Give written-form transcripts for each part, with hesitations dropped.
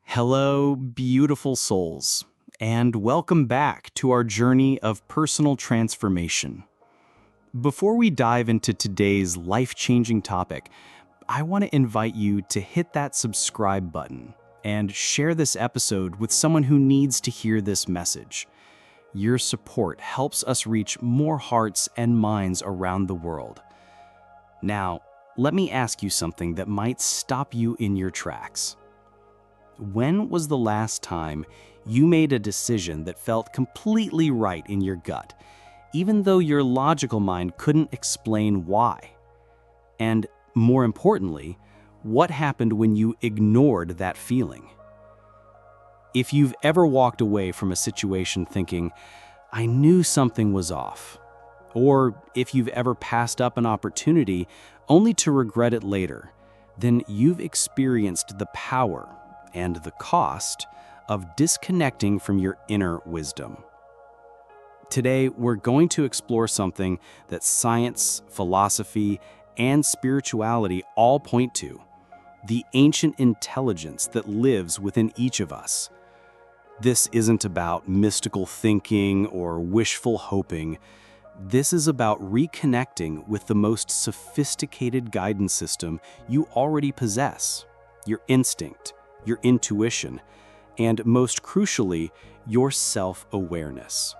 Hello, beautiful souls, and welcome back to our journey of personal transformation. Before we dive into today's life-changing topic, I want to invite you to hit that subscribe button and share this episode with someone who needs to hear this message. Your support helps us reach more hearts and minds around the world. Now, let me ask you something that might stop you in your tracks. When was the last time you made a decision that felt completely right in your gut, even though your logical mind couldn't explain why? And more importantly, what happened when you ignored that feeling? If you've ever walked away from a situation thinking, "I knew something was off," or if you've ever passed up an opportunity only to regret it later, then you've experienced the power and the cost of disconnecting from your inner wisdom. Today, we're going to explore something that science, philosophy, and spirituality all point to: the ancient intelligence that lives within each of us. This isn't about mystical thinking or wishful hoping. This is about reconnecting with the most sophisticated guidance system you already possess: your instinct, your intuition, and most crucially, your self-awareness.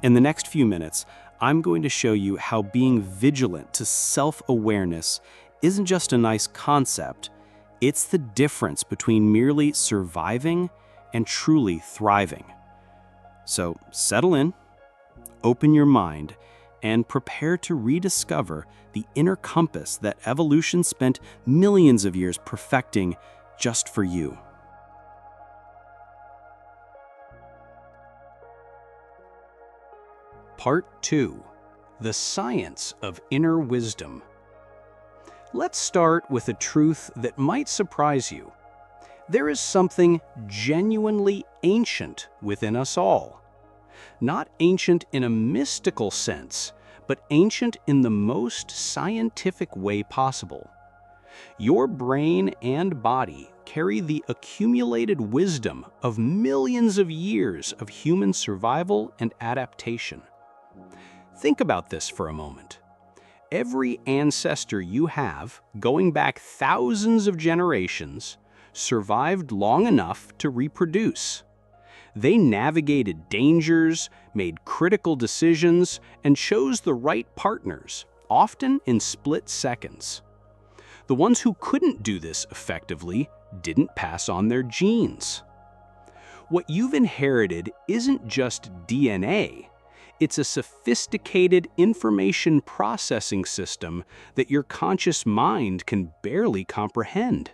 In the next few minutes, I'm going to show you how being vigilant to self-awareness isn't just a nice concept, it's the difference between merely surviving and truly thriving. So settle in, open your mind, and prepare to rediscover the inner compass that evolution spent millions of years perfecting just for you. Part 2. The Science of Inner Wisdom. Let's start with a truth that might surprise you. There is something genuinely ancient within us all. Not ancient in a mystical sense, but ancient in the most scientific way possible. Your brain and body carry the accumulated wisdom of millions of years of human survival and adaptation. Think about this for a moment. Every ancestor you have, going back thousands of generations, survived long enough to reproduce. They navigated dangers, made critical decisions, and chose the right partners, often in split seconds. The ones who couldn't do this effectively didn't pass on their genes. What you've inherited isn't just DNA, it's a sophisticated information processing system that your conscious mind can barely comprehend.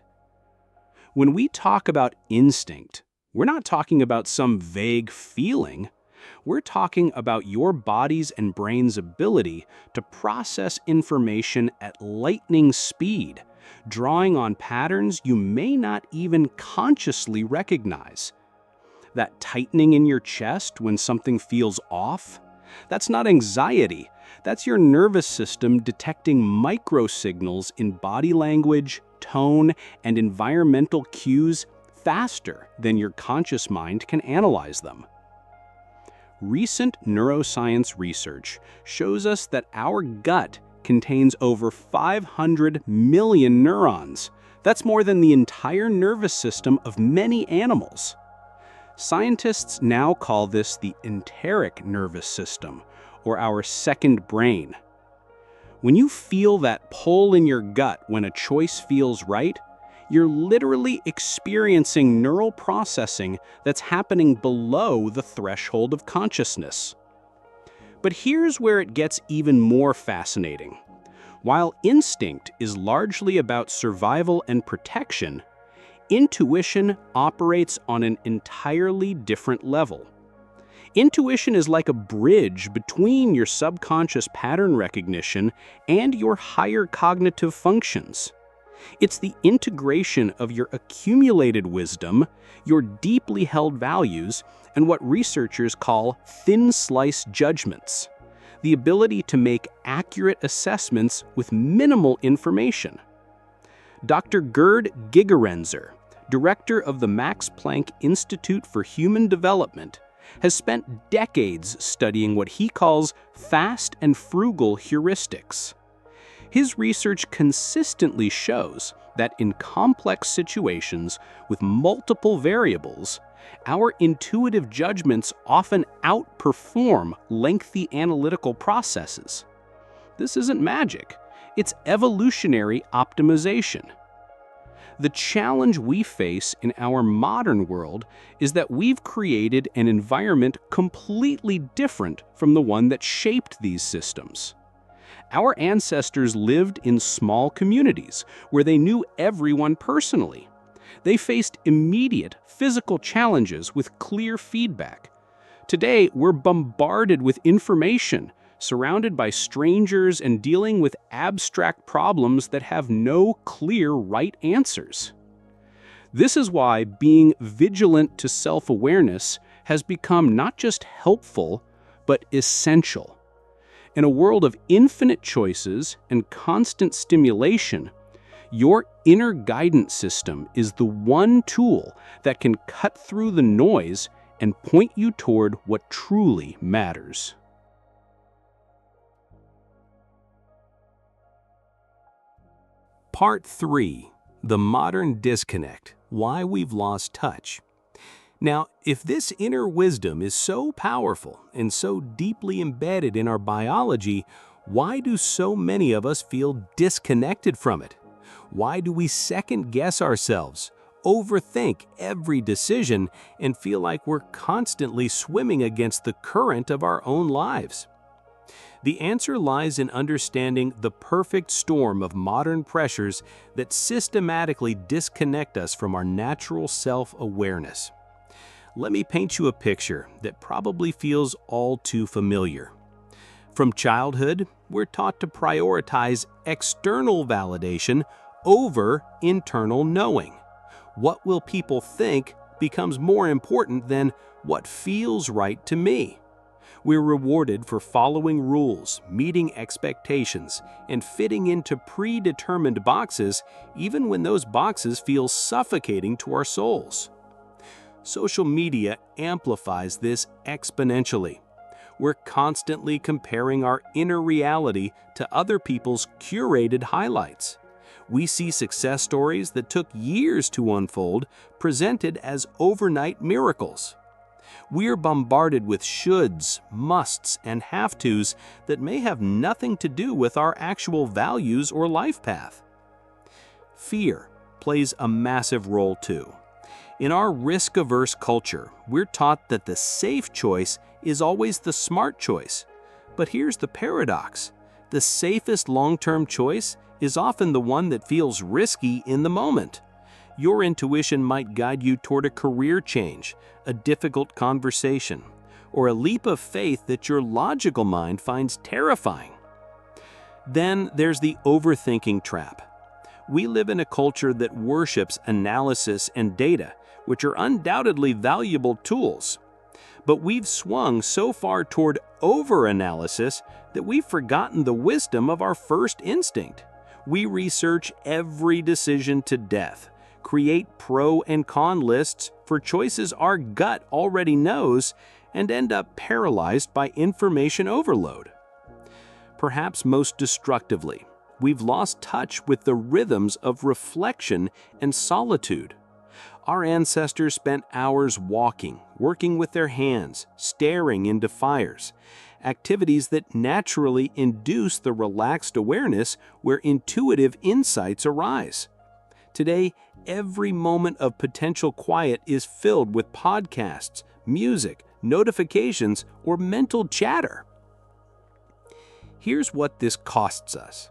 When we talk about instinct, we're not talking about some vague feeling. We're talking about your body's and brain's ability to process information at lightning speed, drawing on patterns you may not even consciously recognize. That tightening in your chest when something feels off, that's not anxiety. That's your nervous system detecting microsignals in body language, tone, and environmental cues faster than your conscious mind can analyze them. Recent neuroscience research shows us that our gut contains over 500 million neurons. That's more than the entire nervous system of many animals. Scientists now call this the enteric nervous system, or our second brain. When you feel that pull in your gut when a choice feels right, you're literally experiencing neural processing that's happening below the threshold of consciousness. But here's where it gets even more fascinating. While instinct is largely about survival and protection, intuition operates on an entirely different level. Intuition is like a bridge between your subconscious pattern recognition and your higher cognitive functions. It's the integration of your accumulated wisdom, your deeply held values, and what researchers call thin-slice judgments, the ability to make accurate assessments with minimal information. Dr. Gerd Gigerenzer, director of the Max Planck Institute for Human Development, has spent decades studying what he calls fast and frugal heuristics. His research consistently shows that in complex situations with multiple variables, our intuitive judgments often outperform lengthy analytical processes. This isn't magic, it's evolutionary optimization. The challenge we face in our modern world is that we've created an environment completely different from the one that shaped these systems. Our ancestors lived in small communities where they knew everyone personally. They faced immediate physical challenges with clear feedback. Today, we're bombarded with information, surrounded by strangers and dealing with abstract problems that have no clear right answers. This is why being vigilant to self-awareness has become not just helpful, but essential. In a world of infinite choices and constant stimulation, your inner guidance system is the one tool that can cut through the noise and point you toward what truly matters. Part 3. The Modern Disconnect: Why We've Lost Touch. Now, if this inner wisdom is so powerful and so deeply embedded in our biology, why do so many of us feel disconnected from it? Why do we second-guess ourselves, overthink every decision, and feel like we're constantly swimming against the current of our own lives? The answer lies in understanding the perfect storm of modern pressures that systematically disconnect us from our natural self-awareness. Let me paint you a picture that probably feels all too familiar. From childhood, we're taught to prioritize external validation over internal knowing. What will people think becomes more important than what feels right to me. We're rewarded for following rules, meeting expectations, and fitting into predetermined boxes, even when those boxes feel suffocating to our souls. Social media amplifies this exponentially. We're constantly comparing our inner reality to other people's curated highlights. We see success stories that took years to unfold, presented as overnight miracles. We're bombarded with shoulds, musts, and have-tos that may have nothing to do with our actual values or life path. Fear plays a massive role too. In our risk-averse culture, we're taught that the safe choice is always the smart choice. But here's the paradox: the safest long-term choice is often the one that feels risky in the moment. Your intuition might guide you toward a career change, a difficult conversation, or a leap of faith that your logical mind finds terrifying. Then there's the overthinking trap. We live in a culture that worships analysis and data, which are undoubtedly valuable tools. But we've swung so far toward over-analysis that we've forgotten the wisdom of our first instinct. We research every decision to death, create pro and con lists for choices our gut already knows, and end up paralyzed by information overload. Perhaps most destructively, we've lost touch with the rhythms of reflection and solitude. Our ancestors spent hours walking, working with their hands, staring into fires, activities that naturally induce the relaxed awareness where intuitive insights arise. Today, every moment of potential quiet is filled with podcasts, music, notifications, or mental chatter. Here's what this costs us.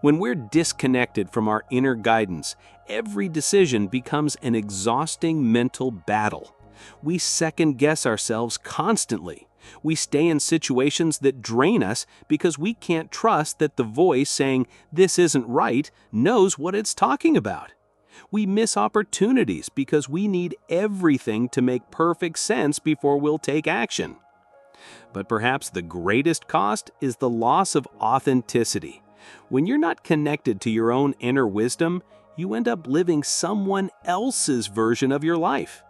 When we're disconnected from our inner guidance, every decision becomes an exhausting mental battle. We second-guess ourselves constantly. We stay in situations that drain us because we can't trust that the voice saying, "This isn't right," knows what it's talking about. We miss opportunities because we need everything to make perfect sense before we'll take action. But perhaps the greatest cost is the loss of authenticity. When you're not connected to your own inner wisdom, you end up living someone else's version of your life.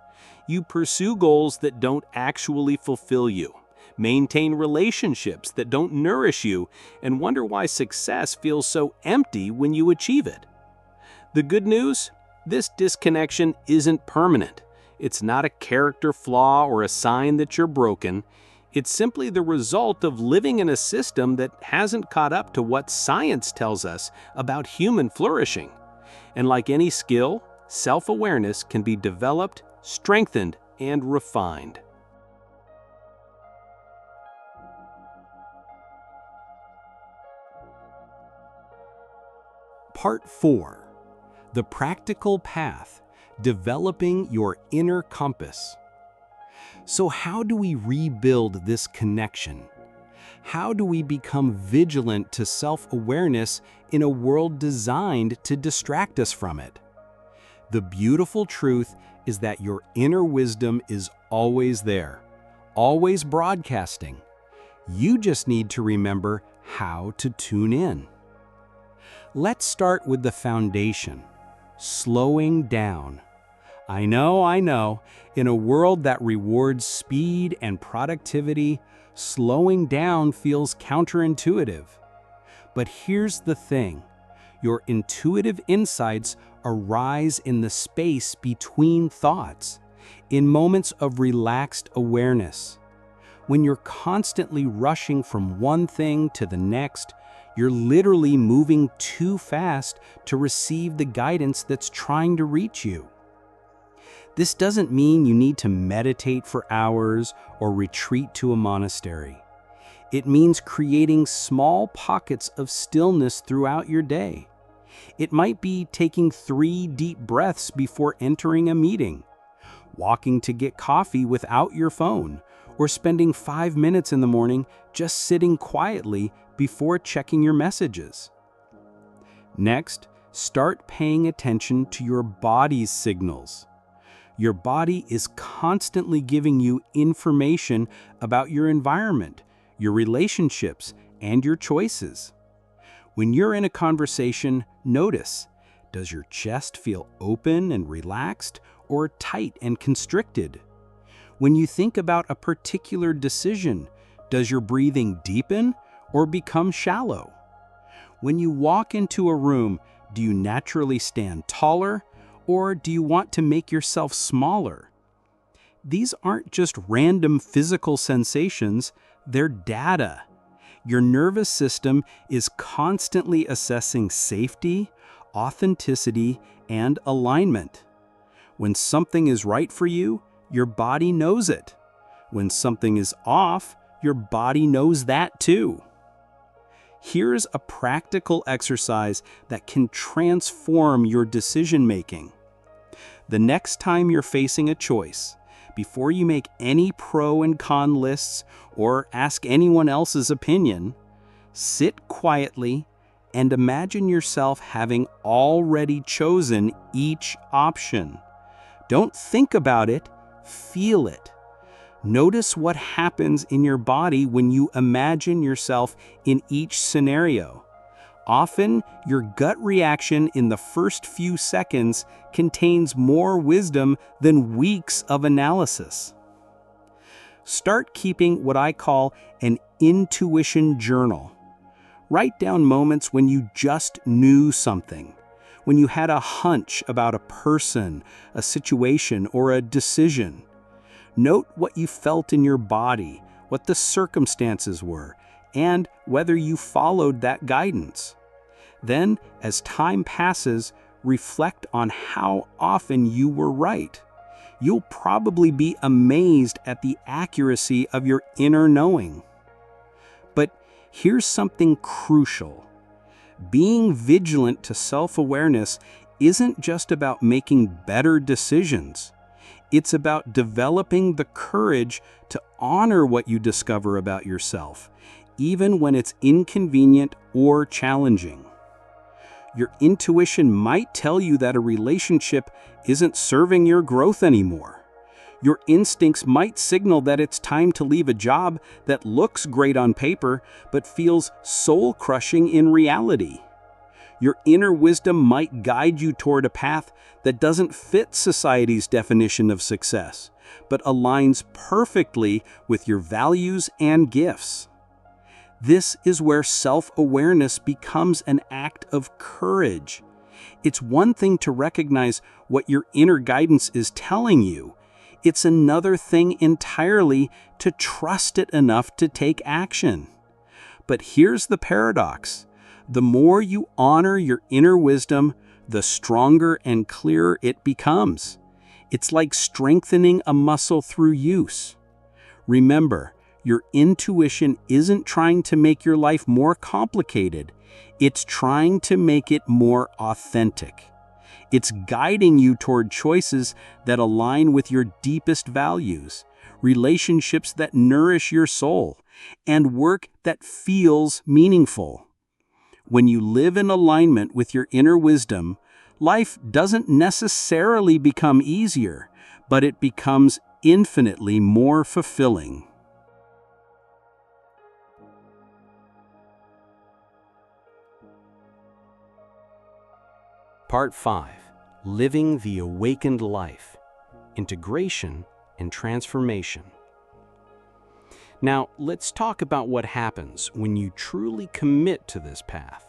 You pursue goals that don't actually fulfill you, maintain relationships that don't nourish you, and wonder why success feels so empty when you achieve it. The good news? This disconnection isn't permanent. It's not a character flaw or a sign that you're broken. It's simply the result of living in a system that hasn't caught up to what science tells us about human flourishing. And like any skill, self-awareness can be developed, strengthened, and refined. Part 4. The Practical Path, Developing Your Inner Compass. So how do we rebuild this connection? How do we become vigilant to self-awareness in a world designed to distract us from it? The beautiful truth is that your inner wisdom is always there, always broadcasting. You just need to remember how to tune in. Let's start with the foundation, slowing down. I know, in a world that rewards speed and productivity, slowing down feels counterintuitive. But here's the thing, your intuitive insights arise in the space between thoughts, in moments of relaxed awareness. When you're constantly rushing from one thing to the next, you're literally moving too fast to receive the guidance that's trying to reach you. This doesn't mean you need to meditate for hours or retreat to a monastery. It means creating small pockets of stillness throughout your day. It might be taking 3 deep breaths before entering a meeting, walking to get coffee without your phone, or spending 5 minutes in the morning just sitting quietly before checking your messages. Next, start paying attention to your body's signals. Your body is constantly giving you information about your environment, your relationships, and your choices. When you're in a conversation, notice, does your chest feel open and relaxed or tight and constricted? When you think about a particular decision, does your breathing deepen or become shallow? When you walk into a room, do you naturally stand taller or do you want to make yourself smaller? These aren't just random physical sensations, they're data. Your nervous system is constantly assessing safety, authenticity, and alignment. When something is right for you, your body knows it. When something is off, your body knows that too. Here's a practical exercise that can transform your decision-making. The next time you're facing a choice, before you make any pro and con lists or ask anyone else's opinion, sit quietly and imagine yourself having already chosen each option. Don't think about it, feel it. Notice what happens in your body when you imagine yourself in each scenario. Often, your gut reaction in the first few seconds contains more wisdom than weeks of analysis. Start keeping what I call an intuition journal. Write down moments when you just knew something, when you had a hunch about a person, a situation, or a decision. Note what you felt in your body, what the circumstances were, and whether you followed that guidance. Then, as time passes, reflect on how often you were right. You'll probably be amazed at the accuracy of your inner knowing. But here's something crucial. Being vigilant to self-awareness isn't just about making better decisions. It's about developing the courage to honor what you discover about yourself, even when it's inconvenient or challenging. Your intuition might tell you that a relationship isn't serving your growth anymore. Your instincts might signal that it's time to leave a job that looks great on paper but feels soul-crushing in reality. Your inner wisdom might guide you toward a path that doesn't fit society's definition of success, but aligns perfectly with your values and gifts. This is where self-awareness becomes an act of courage. It's one thing to recognize what your inner guidance is telling you. It's another thing entirely to trust it enough to take action. But here's the paradox. The more you honor your inner wisdom, the stronger and clearer it becomes. It's like strengthening a muscle through use. Remember, your intuition isn't trying to make your life more complicated. It's trying to make it more authentic. It's guiding you toward choices that align with your deepest values, relationships that nourish your soul, and work that feels meaningful. When you live in alignment with your inner wisdom, life doesn't necessarily become easier, but it becomes infinitely more fulfilling. Part 5. Living the Awakened Life. Integration and Transformation. Now, let's talk about what happens when you truly commit to this path.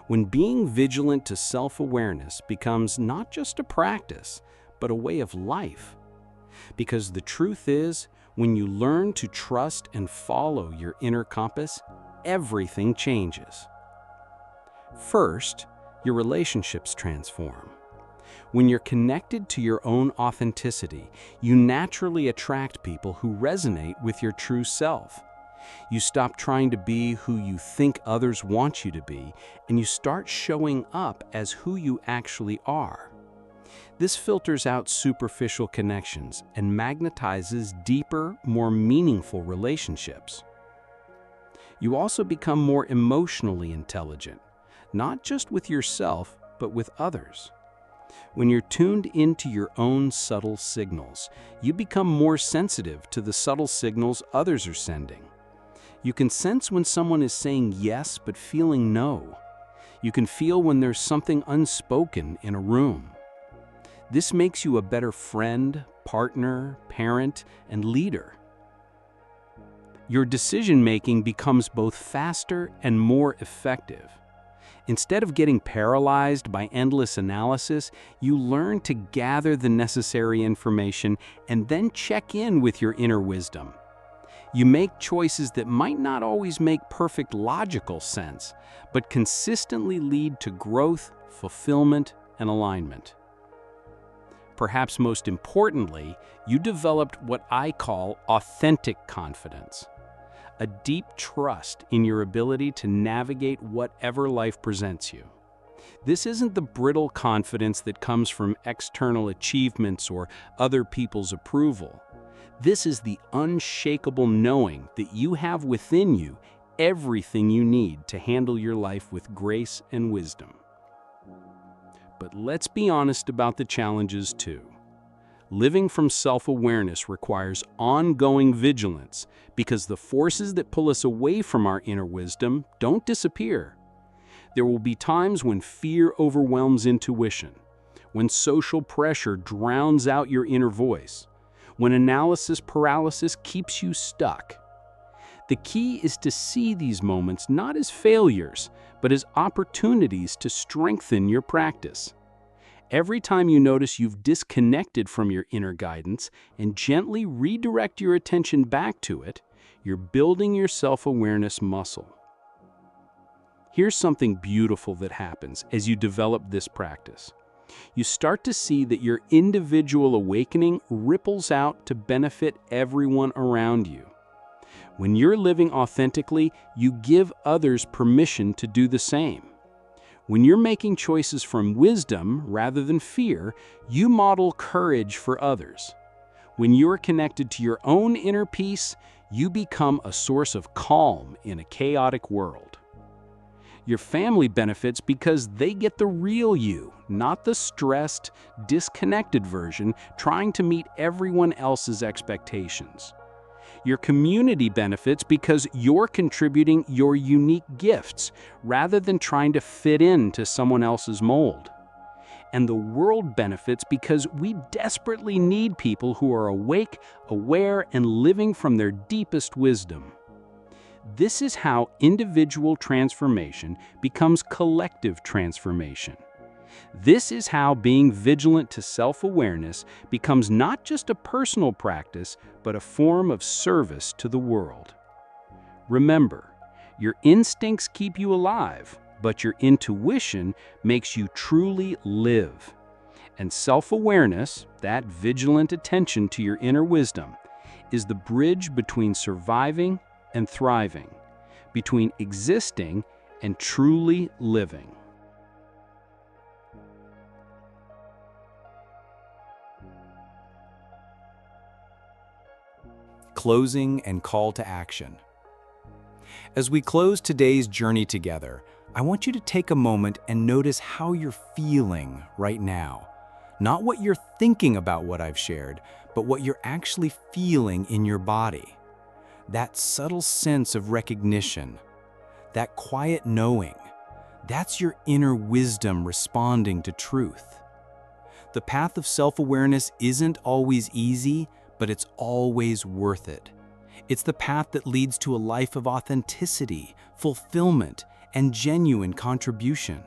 When being vigilant to self-awareness becomes not just a practice, but a way of life. Because the truth is, when you learn to trust and follow your inner compass, everything changes. First, your relationships transform. When you're connected to your own authenticity, you naturally attract people who resonate with your true self. You stop trying to be who you think others want you to be, and you start showing up as who you actually are. This filters out superficial connections and magnetizes deeper, more meaningful relationships. You also become more emotionally intelligent, not just with yourself, but with others. When you're tuned into your own subtle signals, you become more sensitive to the subtle signals others are sending. You can sense when someone is saying yes but feeling no. You can feel when there's something unspoken in a room. This makes you a better friend, partner, parent, and leader. Your decision-making becomes both faster and more effective. Instead of getting paralyzed by endless analysis, you learn to gather the necessary information and then check in with your inner wisdom. You make choices that might not always make perfect logical sense, but consistently lead to growth, fulfillment, and alignment. Perhaps most importantly, you developed what I call authentic confidence. A deep trust in your ability to navigate whatever life presents you. This isn't the brittle confidence that comes from external achievements or other people's approval. This is the unshakable knowing that you have within you everything you need to handle your life with grace and wisdom. But let's be honest about the challenges too. Living from self-awareness requires ongoing vigilance because the forces that pull us away from our inner wisdom don't disappear. There will be times when fear overwhelms intuition, when social pressure drowns out your inner voice, when analysis paralysis keeps you stuck. The key is to see these moments not as failures, but as opportunities to strengthen your practice. Every time you notice you've disconnected from your inner guidance and gently redirect your attention back to it, you're building your self-awareness muscle. Here's something beautiful that happens as you develop this practice. You start to see that your individual awakening ripples out to benefit everyone around you. When you're living authentically, you give others permission to do the same. When you're making choices from wisdom rather than fear, you model courage for others. When you're connected to your own inner peace, you become a source of calm in a chaotic world. Your family benefits because they get the real you, not the stressed, disconnected version trying to meet everyone else's expectations. Your community benefits because you're contributing your unique gifts rather than trying to fit into someone else's mold. And the world benefits because we desperately need people who are awake, aware, and living from their deepest wisdom. This is how individual transformation becomes collective transformation. This is how being vigilant to self-awareness becomes not just a personal practice, but a form of service to the world. Remember, your instincts keep you alive, but your intuition makes you truly live. And self-awareness, that vigilant attention to your inner wisdom, is the bridge between surviving and thriving, between existing and truly living. Closing and call to action. As we close today's journey together, I want you to take a moment and notice how you're feeling right now. Not what you're thinking about what I've shared, but what you're actually feeling in your body. That subtle sense of recognition, that quiet knowing, that's your inner wisdom responding to truth. The path of self-awareness isn't always easy, but it's always worth it. It's the path that leads to a life of authenticity, fulfillment, and genuine contribution.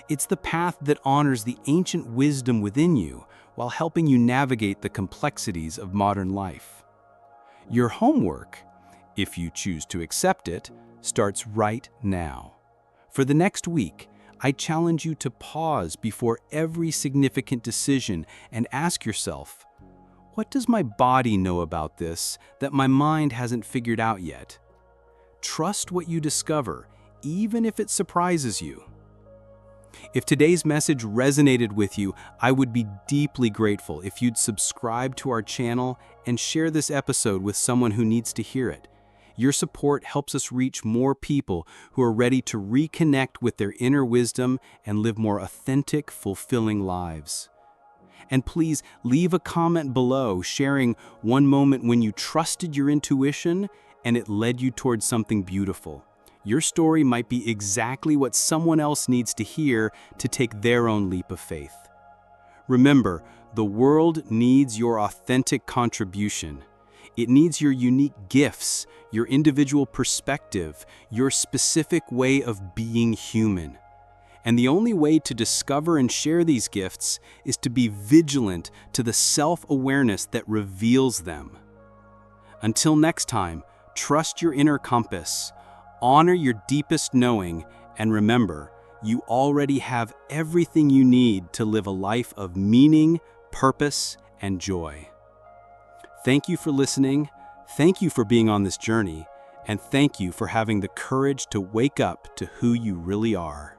It's the path that honors the ancient wisdom within you while helping you navigate the complexities of modern life. Your homework, if you choose to accept it, starts right now. For the next week, I challenge you to pause before every significant decision and ask yourself, what does my body know about this that my mind hasn't figured out yet? Trust what you discover, even if it surprises you. If today's message resonated with you, I would be deeply grateful if you'd subscribe to our channel and share this episode with someone who needs to hear it. Your support helps us reach more people who are ready to reconnect with their inner wisdom and live more authentic, fulfilling lives. And please leave a comment below sharing one moment when you trusted your intuition and it led you towards something beautiful. Your story might be exactly what someone else needs to hear to take their own leap of faith. Remember, the world needs your authentic contribution. It needs your unique gifts, your individual perspective, your specific way of being human. And the only way to discover and share these gifts is to be vigilant to the self-awareness that reveals them. Until next time, trust your inner compass, honor your deepest knowing, and remember, you already have everything you need to live a life of meaning, purpose, and joy. Thank you for listening, thank you for being on this journey, and thank you for having the courage to wake up to who you really are.